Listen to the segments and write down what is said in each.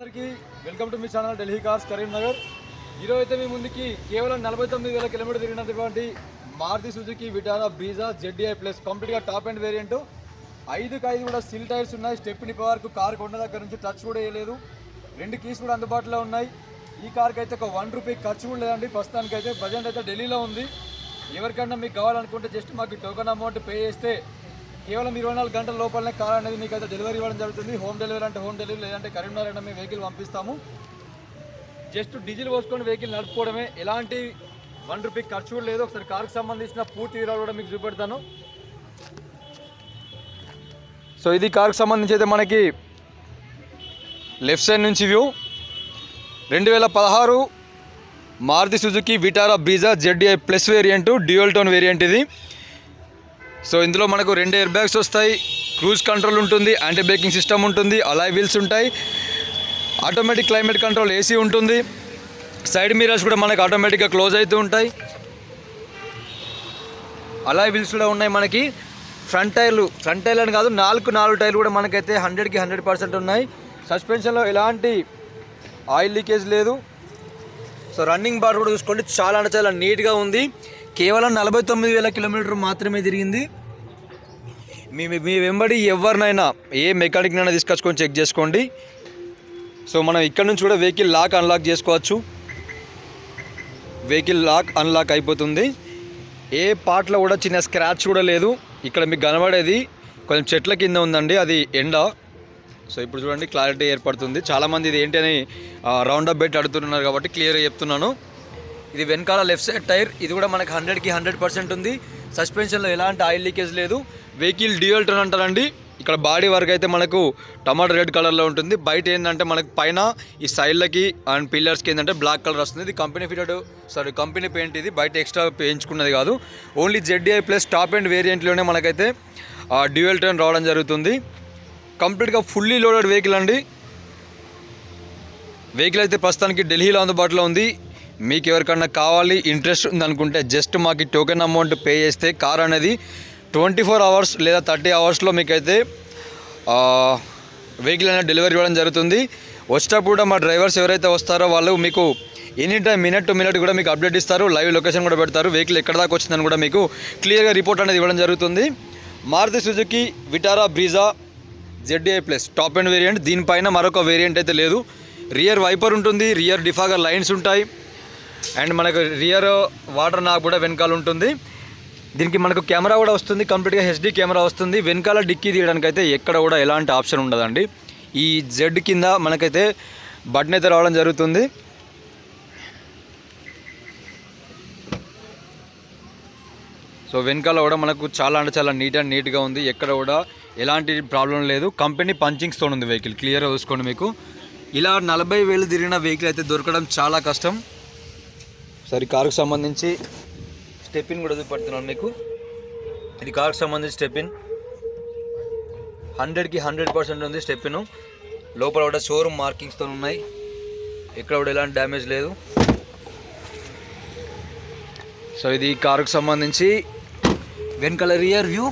అందరికీ welcome to మీ channel Delhi cars Karimnagar. ఈరోజు అయితే మీ ముందుకి కేవలం 49,000 కిలోమీటర్ తిరిగినటువంటి Maruti Suzuki Vitara Brezza ZDI plus కంప్లీట్గా టాప్ అండ్ వేరియంట్ 5/5 కూడా సిల్ టైర్స్ ఉన్నాయి. స్టెప్ని వరకు కార్ కొండ దగ్గర నుంచి టచ్ కూడా వేయలేదు. 2 కీస్ కూడా అందుబాటులో ఉన్నాయి. ఈ కార్కి అయితే ఒక ₹1 ఖర్చు కూడా లేదండి. ప్రస్తుతానికి అయితే ప్రజెంట్ అయితే ఢిల్లీలో ఉంది. ఎవరికైనా మీకు కావాలనుకుంటే జస్ట్ మాకు టోకెన్ అమౌంట్ పే చేస్తే కేవలం 24 గంటల లోపలనే కార్ అనేది మీకు అయితే డెలివరీ ఇవ్వడం జరుగుతుంది. హోమ్ డెలివరీ అంటే హోమ్ డెలివరీ, లేదంటే కరీంనగర్ అంటే మేము వెహికల్ పంపిస్తాము. జస్ట్ డీజిల్ పోసుకొని వెహికల్ నడుపుకోవడమే, ఎలాంటి ₹1 ఖర్చు కూడా లేదు. ఒకసారి కార్కి సంబంధించిన పూర్తి వివరాలు కూడా మీకు చూపెడతాను. సో ఇది కార్కి సంబంధించి అయితే మనకి లెఫ్ట్ సైడ్ నుంచి view 2016 Maruti Suzuki Vitara Brezza ZDI plus variant, dual tone variant ఇది. సో ఇందులో మనకు 2 ఎయిర్ బ్యాగ్స్ వస్తాయి, క్రూజ్ కంట్రోల్ ఉంటుంది, యాంటీ బ్రేకింగ్ సిస్టమ్ ఉంటుంది, అలాయ్ వీల్స్ ఉంటాయి, ఆటోమేటిక్ క్లైమేట్ కంట్రోల్ AC ఉంటుంది, సైడ్ మిరర్స్ కూడా మనకు ఆటోమేటిక్గా క్లోజ్ అవుతూ ఉంటాయి, అలాయ్ వీల్స్ కూడా ఉన్నాయి మనకి. ఫ్రంట్ టైర్లు అని కాదు, 4 టైర్లు కూడా మనకైతే 100కి 100% ఉన్నాయి. సస్పెన్షన్లో ఎలాంటి ఆయిల్ లీకేజ్ లేదు. సో రన్నింగ్ బార్ కూడా చూసుకోండి, చాలా అంటే చాలా నీట్గా ఉంది. కేవలం 49,000 కిలోమీటర్ మాత్రమే తిరిగింది. మీ వెంబడి ఎవరినైనా ఏ మెకానిక్నైనా తీసుకొచ్చుకొని చెక్ చేసుకోండి. సో మనం ఇక్కడ నుంచి కూడా వెహికల్ లాక్ అన్లాక్ చేసుకోవచ్చు. వెహికల్ లాక్ అన్లాక్ అయిపోతుంది. ఏ పార్ట్లో కూడా చిన్న స్క్రాచ్ కూడా లేదు. ఇక్కడ మీకు కనబడేది కొంచెం చెట్ల కింద ఉందండి, అది ఎండ. సో ఇప్పుడు చూడండి క్లారిటీ ఏర్పడుతుంది. చాలామంది ఇది ఏంటి అని రౌండ్ అప్ పెట్టి అడుగుతున్నారు కాబట్టి క్లియర్గా చెప్తున్నాను. ఇది వెనకాల లెఫ్ట్ సైడ్ టైర్, ఇది కూడా మనకు 100కి 100% ఉంది. సస్పెన్షన్లో ఎలాంటి ఆయిల్ లీకేజ్ లేదు. వెహికల్ డ్యూయల్ టోన్ అంటారండి. ఇక్కడ బాడీ వరకు అయితే మనకు టమాటో రెడ్ కలర్లో ఉంటుంది. బయట ఏంటంటే మనకు పైన ఈ సైడ్లకి అండ్ పిల్లర్స్కి ఏంటంటే బ్లాక్ కలర్ వస్తుంది. ఇది కంపెనీ పెయింట్. ఇది బయట ఎక్స్ట్రా వేయించుకున్నది కాదు. Only ZDI plus top and వేరియంట్లోనే మనకైతే డ్యూయల్ టోన్ రావడం జరుగుతుంది. కంప్లీట్గా ఫుల్లీ లోడెడ్ వెహికల్ అండి. వెహికల్ అయితే ప్రస్తుతానికి ఢిల్లీలో అందుబాటులో ఉంది. మీకు ఎవరికన్నా కావాలి, ఇంట్రెస్ట్ ఉందనుకుంటే జస్ట్ మాకు టోకెన్ అమౌంట్ పే చేస్తే కార్ అనేది 24 అవర్స్ లేదా 30 అవర్స్లో మీకైతే వెహికల్ అనేది డెలివరీ ఇవ్వడం జరుగుతుంది. వచ్చేటప్పుడు కూడా మా డ్రైవర్స్ ఎవరైతే వస్తారో వాళ్ళు మీకు any time minute to minute కూడా మీకు అప్డేట్ ఇస్తారు. లైవ్ లొకేషన్ కూడా పెడతారు. వెహికల్ ఎక్కడ దాకా వచ్చిందని కూడా మీకు క్లియర్గా రిపోర్ట్ అనేది ఇవ్వడం జరుగుతుంది. Maruti Suzuki Vitara Brezza ZDI plus top and variant. దీనిపైన మరొక వేరియంట్ అయితే లేదు. రియర్ వైపర్ ఉంటుంది, రియర్ డిఫాగర్ లైన్స్ ఉంటాయి, అండ్ మనకు రియర్ వాటర్ నాక్ కూడా వెనకాల ఉంటుంది. దీనికి మనకు కెమెరా కూడా వస్తుంది, కంప్లీట్గా HD కెమెరా వస్తుంది. వెనకాల డిక్కీ తీయడానికి అయితే ఎక్కడ కూడా ఎలాంటి ఆప్షన్ ఉండదండి. ఈ Z కింద మనకైతే బటన్ అయితే రావడం జరుగుతుంది. సో వెనకాల కూడా మనకు చాలా అంటే చాలా నీట్గా ఉంది. ఎక్కడ కూడా ఎలాంటి ప్రాబ్లం లేదు. కంపెనీ పంచింగ్స్తో ఉంది వెహికల్, క్లియర్గా చూసుకోండి. మీకు ఇలా 40,000 తిరిగిన వెహికల్ అయితే దొరకడం చాలా కష్టం. సరే కార్కు సంబంధించి స్టెపిన్ కూడా చూపెడుతున్నాను మీకు. ఇది కార్కు సంబంధించి స్టెపిన్ 100కి 100% ఉంది. స్టెపిన్ లోపల కూడా షోరూమ్ మార్కింగ్స్తో ఉన్నాయి. ఎక్కడ కూడా ఎలాంటి డ్యామేజ్ లేదు. సో ఇది కారుకు సంబంధించి వెనకాల రియర్ వ్యూ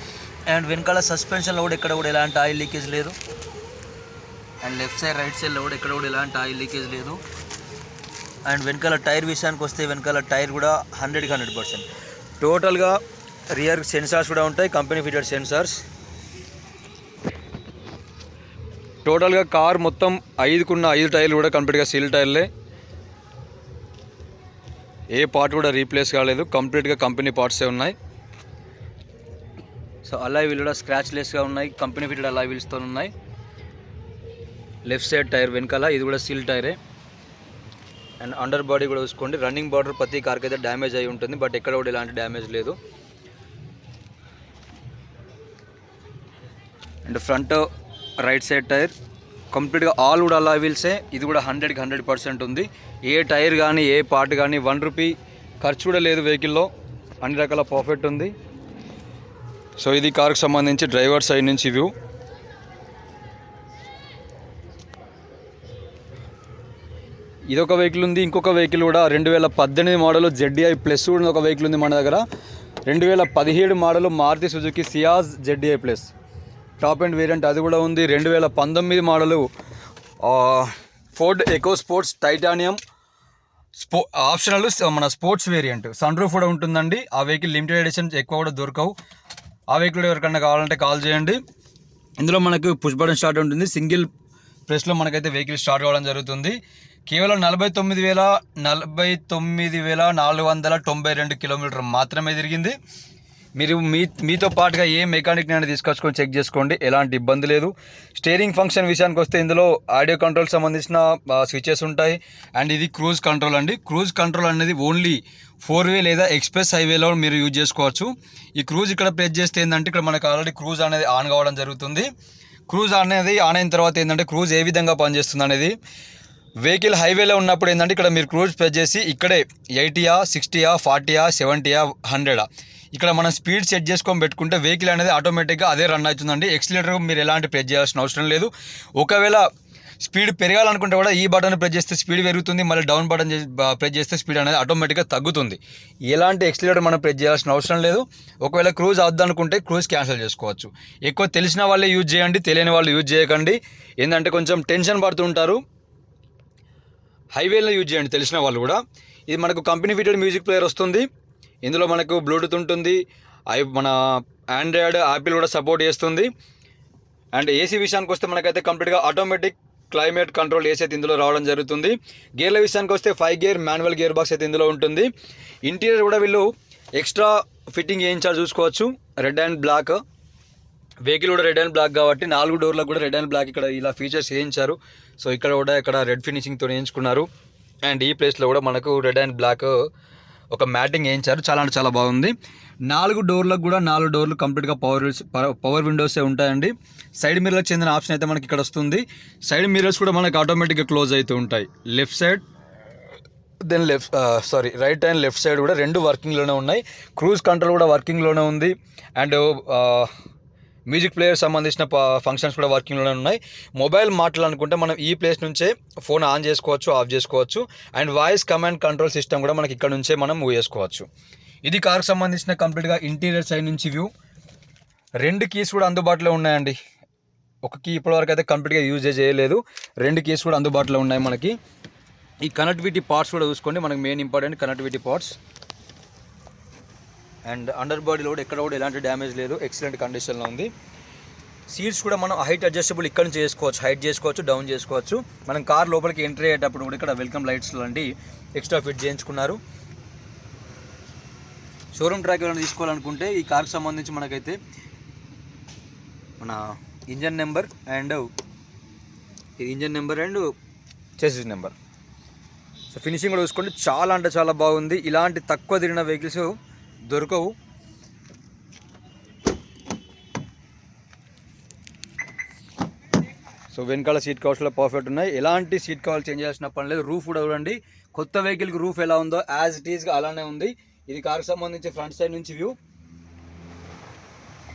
అండ్ వెనకాల సస్పెన్షన్లో కూడా ఎక్కడ కూడా ఎలాంటి ఆయిల్ లీకేజ్ లేదు. అండ్ లెఫ్ట్ సైడ్ రైట్ సైడ్లో కూడా ఎక్కడ కూడా ఎలాంటి ఆయిల్ లీకేజ్ లేదు. అండ్ వెనకాల టైర్ విషయానికి వస్తే వెనకాల టైర్ కూడా 100కి 100%. టోటల్గా రియర్ సెన్సార్స్ కూడా ఉంటాయి, కంపెనీ ఫిటెడ్ సెన్సార్స్. టోటల్గా కార్ మొత్తం 5 టైర్లు కూడా కంప్లీట్గా సీల్ టైర్లే. ఏ పార్ట్ కూడా రీప్లేస్ కాలేదు, కంప్లీట్గా కంపెనీ పార్ట్సే ఉన్నాయి. సో అలాయ్ వీల్ కూడా స్క్రాచ్ లెస్గా ఉన్నాయి, కంపెనీ ఫిటెడ్ అలాయ్ వీల్స్తో ఉన్నాయి. లెఫ్ట్ సైడ్ టైర్ వెనకాల ఇది కూడా సీల్ టైరే. అండ్ అండర్ బాడీ కూడా చూసుకోండి. రన్నింగ్ బార్డర్ ప్రతి కార్కి అయితే డ్యామేజ్ అయి ఉంటుంది, బట్ ఎక్కడ కూడా ఎలాంటి డ్యామేజ్ లేదు. And front right side tyre కంప్లీట్గా ఆల్ కూడా అలాయ్ వీల్సే. ఇది కూడా 100కి 100% ఉంది. ఏ టైర్ కానీ ఏ పార్ట్ కానీ ₹1 ఖర్చు కూడా లేదు వెహికల్లో. అన్ని రకాల పర్ఫెక్ట్ ఉంది. సో ఇది కార్కి సంబంధించి డ్రైవర్ సైడ్ నుంచి వ్యూ. ఇదొక వెహికల్ ఉంది. ఇంకొక వెహికల్ కూడా 2018 మోడల్ ZDI ప్లస్ కూడా ఒక వెహికల్ ఉంది మన దగ్గర. 2017 model Maruti Suzuki Ciaz ZDI plus top and variant అది కూడా ఉంది. 2019 model Ford Eco Sports Titanium optional మన స్పోర్ట్స్ వేరియంట్. సన్ రూఫ్ కూడా ఉంటుందండి. ఆ వెహికల్ లిమిటెడ్ ఎడిషన్ ఎక్కువ కూడా దొరకవు. ఆ వెహికల్ ఎవరికన్నా కావాలంటే కాల్ చేయండి. ఇందులో మనకు పుష్ బటన్ స్టార్ట్ ఉంటుంది. సింగిల్ ప్రెస్లో మనకైతే వెహికల్ స్టార్ట్ కావడం జరుగుతుంది. కేవలం 49,492 కిలోమీటర్ మాత్రమే తిరిగింది. మీరు మీతో పాటుగా ఏ మెకానిక్ అయినా తీసుకొచ్చుకొని చెక్ చేసుకోండి, ఎలాంటి ఇబ్బంది లేదు. స్టీరింగ్ ఫంక్షన్ విషయానికి వస్తే ఇందులో ఆడియో కంట్రోల్ సంబంధించిన స్విచెస్ ఉంటాయి. అండ్ ఇది క్రూజ్ కంట్రోల్ అండి. క్రూజ్ కంట్రోల్ అనేది ఓన్లీ 4-వే లేదా ఎక్స్ప్రెస్ హైవేలో మీరు యూజ్ చేసుకోవచ్చు. ఈ క్రూజ్ ఇక్కడ ప్రెస్ చేస్తే ఏంటంటే ఇక్కడ మనకు ఆల్రెడీ క్రూజ్ అనేది ఆన్ కావడం జరుగుతుంది. క్రూజ్ అనేది ఆన్ అయిన తర్వాత ఏంటంటే క్రూజ్ ఏ విధంగా పనిచేస్తుంది అనేది, వెహికల్ హైవేలో ఉన్నప్పుడు ఏంటంటే ఇక్కడ మీరు క్రూజ్ ప్రెస్ చేసి ఇక్కడే 80, 60, 40, 70, 100 ఇక్కడ మనం స్పీడ్ సెట్ చేసుకొని పెట్టుకుంటే వెహికల్ అనేది ఆటోమేటిక్గా అదే రన్ అవుతుందండి. ఎక్సిలేటర్ మీరు ఎలాంటి ప్రెస్ చేయాల్సిన అవసరం లేదు. ఒకవేళ స్పీడ్ పెరగాలనుకుంటే కూడా ఈ బటన్ ప్రెస్ చేస్తే స్పీడ్ పెరుగుతుంది, మళ్ళీ డౌన్ బటన్ ప్రెస్ చేస్తే స్పీడ్ అనేది ఆటోమేటిక్గా తగ్గుతుంది. ఎలాంటి ఎక్సిలేటర్ మనం ప్రెస్ చేయాల్సిన అవసరం లేదు. ఒకవేళ క్రూజ్ అవద్దనుకుంటే క్రూజ్ క్యాన్సిల్ చేసుకోవచ్చు. ఎక్కువ తెలిసిన వాళ్ళే యూజ్ చేయండి, తెలియని వాళ్ళు యూజ్ చేయకండి. ఏంటంటే కొంచెం టెన్షన్ పడుతుంటారు. హైవేలో యూజ్ చేయండి తెలిసిన వాళ్ళు కూడా. ఇది మనకు కంపెనీ ఫిటెడ్ మ్యూజిక్ ప్లేయర్ వస్తుంది. ఇందులో మనకు బ్లూటూత్ ఉంటుంది. మన ఆండ్రాయిడ్, యాపిల్ కూడా సపోర్ట్ చేస్తుంది. అండ్ ఏసీ విషయానికి వస్తే మనకైతే కంప్లీట్గా ఆటోమేటిక్ క్లైమేట్ కంట్రోల్ ఏసీ అయితే ఇందులో రావడం జరుగుతుంది. గేర్ల విషయానికి వస్తే 5 గేర్ మాన్యువల్ గేర్ బాక్స్ అయితే ఇందులో ఉంటుంది. ఇంటీరియర్ కూడా వీళ్ళు ఎక్స్ట్రా ఫిట్టింగ్ చేయించారు చూసుకోవచ్చు. రెడ్ అండ్ బ్లాక్ వెహికల్ కూడా రెడ్ అండ్ బ్లాక్ కాబట్టి 4 డోర్లకు కూడా రెడ్ అండ్ బ్లాక్ ఇక్కడ ఇలా ఫీచర్స్ వేయించారు. సో ఇక్కడ కూడా ఇక్కడ రెడ్ ఫినిషింగ్తో వేయించుకున్నారు. అండ్ ఈ ప్లేస్లో కూడా మనకు రెడ్ అండ్ బ్లాక్ ఒక మ్యాటింగ్ వేయించారు. చాలా అంటే చాలా బాగుంది. 4 డోర్లకు కూడా 4 డోర్లు కంప్లీట్గా పవర్ విండోసే ఉంటాయండి. సైడ్ మిర్రర్లకు చెందిన ఆప్షన్ అయితే మనకి ఇక్కడ వస్తుంది. సైడ్ మిర్రర్స్ కూడా మనకి ఆటోమేటిక్గా క్లోజ్ అవుతూ ఉంటాయి. Left side then right and left side కూడా 2 వర్కింగ్లోనే ఉన్నాయి. క్రూజ్ కంట్రోల్ కూడా వర్కింగ్లోనే ఉంది. అండ్ మ్యూజిక్ ప్లేయర్ సంబంధించిన ఫంక్షన్స్ కూడా వర్కింగ్లోనే ఉన్నాయి. మొబైల్ మాట్లాడాలనుకుంటే మనం ఈ ప్లేస్ నుంచే ఫోన్ ఆన్ చేసుకోవచ్చు, ఆఫ్ చేసుకోవచ్చు. And voice command control system కూడా మనకి ఇక్కడ నుంచే మనం మూవ్ చేసుకోవచ్చు. ఇది కార్కి సంబంధించిన కంప్లీట్గా ఇంటీరియర్ సైడ్ నుంచి వ్యూ. 2 కీస్ కూడా అందుబాటులో ఉన్నాయండి. ఒక కీ ఇప్పటివరకు అయితే కంప్లీట్గా యూజ్ చేయలేదు. 2 కీస్ కూడా అందుబాటులో ఉన్నాయి మనకి. ఈ కనెక్టివిటీ పార్ట్స్ కూడా చూసుకోండి, మనకి main important connectivity parts. And under బాడీలో కూడా ఎక్కడ కూడా ఎలాంటి డ్యామేజ్ లేదు, ఎక్సలెంట్ కండిషన్లో ఉంది. సీట్స్ కూడా మనం హైట్ అడ్జస్టబుల్ ఇక్కడ నుంచి చేసుకోవచ్చు, హైట్ చేసుకోవచ్చు, డౌన్ చేసుకోవచ్చు. మనం కార్ లోపలికి ఎంట్రీ అయ్యేటప్పుడు కూడా ఇక్కడ వెల్కమ్ లైట్స్ లాంటి ఎక్స్ట్రా ఫిట్ చేయించుకున్నారు. షోరూమ్ ట్రాక్ ఏమైనా తీసుకోవాలనుకుంటే ఈ కార్కి సంబంధించి మనకైతే మన engine number and chassis number. So finishing కూడా చూసుకోండి, చాలా అంటే చాలా బాగుంది. ఇలాంటి తక్కువ తిరిగిన వెహికల్స్ దొరకవు. సో వెనకాల సీట్ కవర్స్లో పర్ఫెక్ట్ ఉన్నాయి. ఎలాంటి సీట్ కవర్లు చేంజ్ చేయాల్సిన పని లేదు. రూఫ్ కూడా చూడండి, కొత్త వెహికల్కి రూఫ్ ఎలా ఉందో యాజ్ ఇట్ ఈస్గా అలానే ఉంది. ఇది కార్కి సంబంధించి ఫ్రంట్ సైడ్ నుంచి వ్యూ.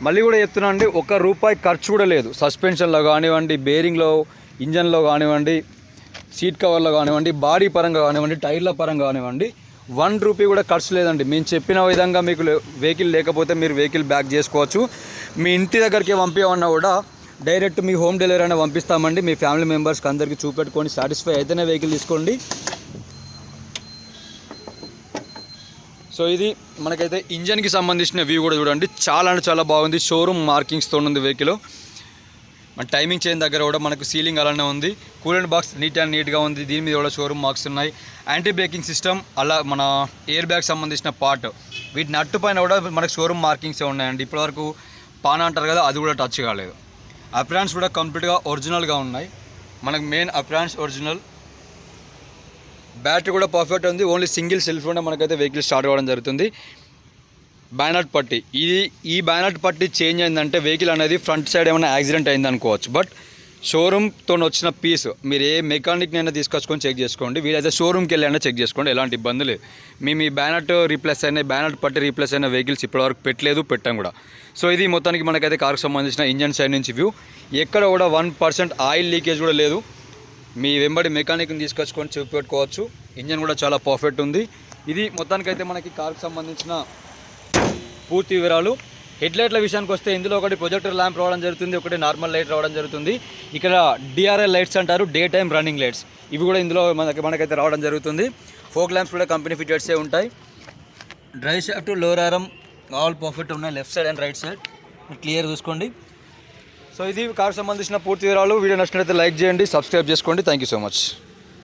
మళ్ళీ కూడా చెప్తున్నా అండి, ₹1 ఖర్చు కూడా లేదు. సస్పెన్షన్లో కానివ్వండి, బేరింగ్లో, ఇంజన్లో కానివ్వండి, సీట్ కవర్లో కానివ్వండి, బాడీ పరంగా కానివ్వండి, టైర్ల పరంగా కానివ్వండి, ₹1 కూడా ఖర్చు లేదండి. మేము చెప్పిన విధంగా మీకు వెహికల్ లేకపోతే మీరు వెహికల్ బ్యాక్ చేసుకోవచ్చు. మీ ఇంటి దగ్గరికి పంపించమన్నా కూడా డైరెక్ట్ మీ హోమ్ డెలివరీ అయినా పంపిస్తామండి. మీ ఫ్యామిలీ మెంబర్స్కి అందరికీ చూపెట్టుకొని సాటిస్ఫై అయితేనే వెహికల్ తీసుకోండి. సో ఇది మనకైతే ఇంజన్కి సంబంధించిన వ్యూ కూడా చూడండి, చాలా అంటే చాలా బాగుంది. షోరూమ్ మార్కింగ్స్తో ఉంది వెహికల్. మన టైమింగ్ చైన్ దగ్గర కూడా మనకు సీలింగ్ అలానే ఉంది. కూలెంట్ బాక్స్ నీట్గా ఉంది. దీని మీద కూడా షోరూమ్ మార్క్స్ ఉన్నాయి. యాంటీ బ్రేకింగ్ సిస్టమ్, అలా మన ఎయిర్ బ్యాగ్ సంబంధించిన పార్ట్, వీటి నట్టు పైన కూడా మనకు షోరూమ్ మార్కింగ్సే ఉన్నాయండి. ఇప్పటివరకు పానా అంటారు కదా, అది కూడా టచ్ కాలేదు. అప్రాన్స్ కూడా కంప్లీట్గా ఒరిజినల్గా ఉన్నాయి. మనకు మెయిన్ అప్రాన్స్ ఒరిజినల్. బ్యాటరీ కూడా పర్ఫెక్ట్ ఉంది. ఓన్లీ సింగిల్ సెల్ఫ్లోనే మనకైతే వెహికల్ స్టార్ట్ అవ్వడం జరుగుతుంది. బ్యానట్ పట్టి, ఈ బ్యానట్ పట్టి చేంజ్ అయిందంటే వెహికల్ అనేది ఫ్రంట్ సైడ్ ఏమైనా యాక్సిడెంట్ అయింది అనుకోవచ్చు. బట్ షోరూమ్తో వచ్చిన పీస్ మీరు ఏ మెకానిక్ని అయినా తీసుకొచ్చుకొని చెక్ చేసుకోండి. వీలైతే షోరూమ్కి వెళ్ళి అయినా చెక్ చేసుకోండి, ఎలాంటి ఇబ్బంది లేదు. మేము ఈ బ్యానట్ రీప్లేస్ అయినా, బ్యానట్ పట్టి రీప్లేస్ అయిన వెహికల్స్ ఇప్పటివరకు పెట్టాం కూడా. సో ఇది మొత్తానికి మనకైతే కార్కి సంబంధించిన ఇంజన్ సైడ్ నుంచి వ్యూ. ఎక్కడ కూడా 1% ఆయిల్ లీకేజ్ కూడా లేదు. మీ వెంబడి మెకానిక్ని తీసుకొచ్చుకొని చూపెట్టుకోవచ్చు. ఇంజన్ కూడా చాలా పర్ఫెక్ట్ ఉంది. ఇది మొత్తానికైతే మనకి కార్కి సంబంధించిన పూర్తి వివరాలు. హెడ్లైట్ల విషయానికి వస్తే ఇందులో ఒకటి ప్రొజెక్టర్ ల్యాంప్ రావడం జరుగుతుంది, ఒకటి నార్మల్ లైట్ రావడం జరుగుతుంది. ఇక్కడ డిఆర్ఎల్ లైట్స్ అంటారు, డే టైమ్ రన్నింగ్ లైట్స్. ఇవి కూడా ఇందులో మనకైతే రావడం జరుగుతుంది. ఫోక్ ల్యాంప్స్ కూడా కంపెనీ ఫిటెడ్సే ఉంటాయి. Drive shaft lower arm all perfect ఉన్నాయి, left side and right side clear చూసుకోండి. సో ఇది కార్ సంబంధించిన పూర్తి వివరాలు. వీడియో నచ్చినట్లయితే లైక్ చేయండి, సబ్స్క్రైబ్ చేసుకోండి. Thank you so much.